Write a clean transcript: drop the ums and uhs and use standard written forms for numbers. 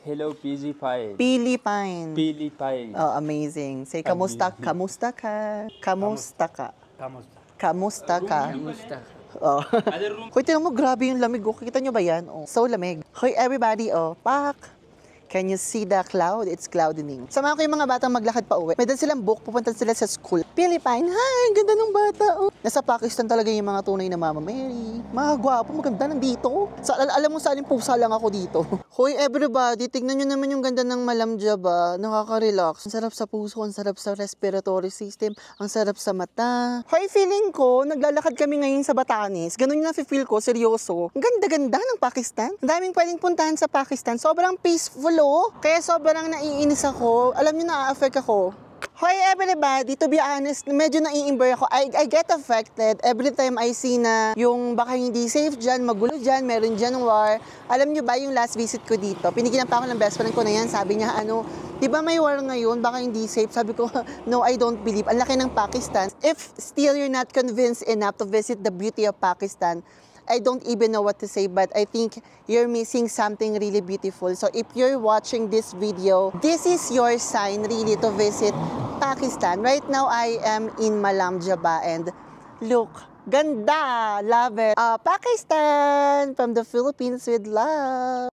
Hello, Philippines. Philippines. Philippines. Oh, amazing. Say, kamusta ka? Kamusta ka? Oh. Hoy, tinan mo, grabe yung lamig. Oh. Kita nyo ba yan? Oh. So lamig. Hoy, everybody, oh. Pak! Can you see the cloud? It's cloudening. Samahan ko yung mga batang maglakad pa uwi. May dan silang book, pupunta sila sa school. Philippine, hi! Ganda ng bata, oh. Nasa Pakistan talaga yung mga tunay na Mama Mary. Mga gwapo, maganda nandito. Alam mo, saling pusa lang ako dito. Hoy, everybody, tignan nyo naman yung ganda ng Malamja ba? Nakaka-relax. Ang sarap sa puso, ang sarap sa respiratory system, ang sarap sa mata. Hoy, feeling ko, naglalakad kami ngayon sa Batanes. Ganun yung nafe-feel ko, seryoso. Ang ganda-ganda ng Pakistan. Ang daming pwedeng puntahan sa Pakistan. Sobrang peaceful, oh. Kaya sobrang naiinis ako. Alam nyo, na-affect ako. Hoy everybody, to be honest, medyo nai-imber ako. I get affected every time I see na yung baka hindi safe dyan, magulo dyan, meron dyan war. Alam nyo ba yung last visit ko dito, pinigilan pa ako ng best friend ko na yan, sabi niya, di ba may war ngayon, baka hindi safe? Sabi ko, no, I don't believe. Ang laki ng Pakistan. If still you're not convinced enough to visit the beauty of Pakistan, I don't even know what to say, but I think you're missing something really beautiful. So if you're watching this video, this is your sign really to visit Pakistan. Right now, I am in Malamja ba, and look, ganda! Love it! Pakistan! From the Philippines with love!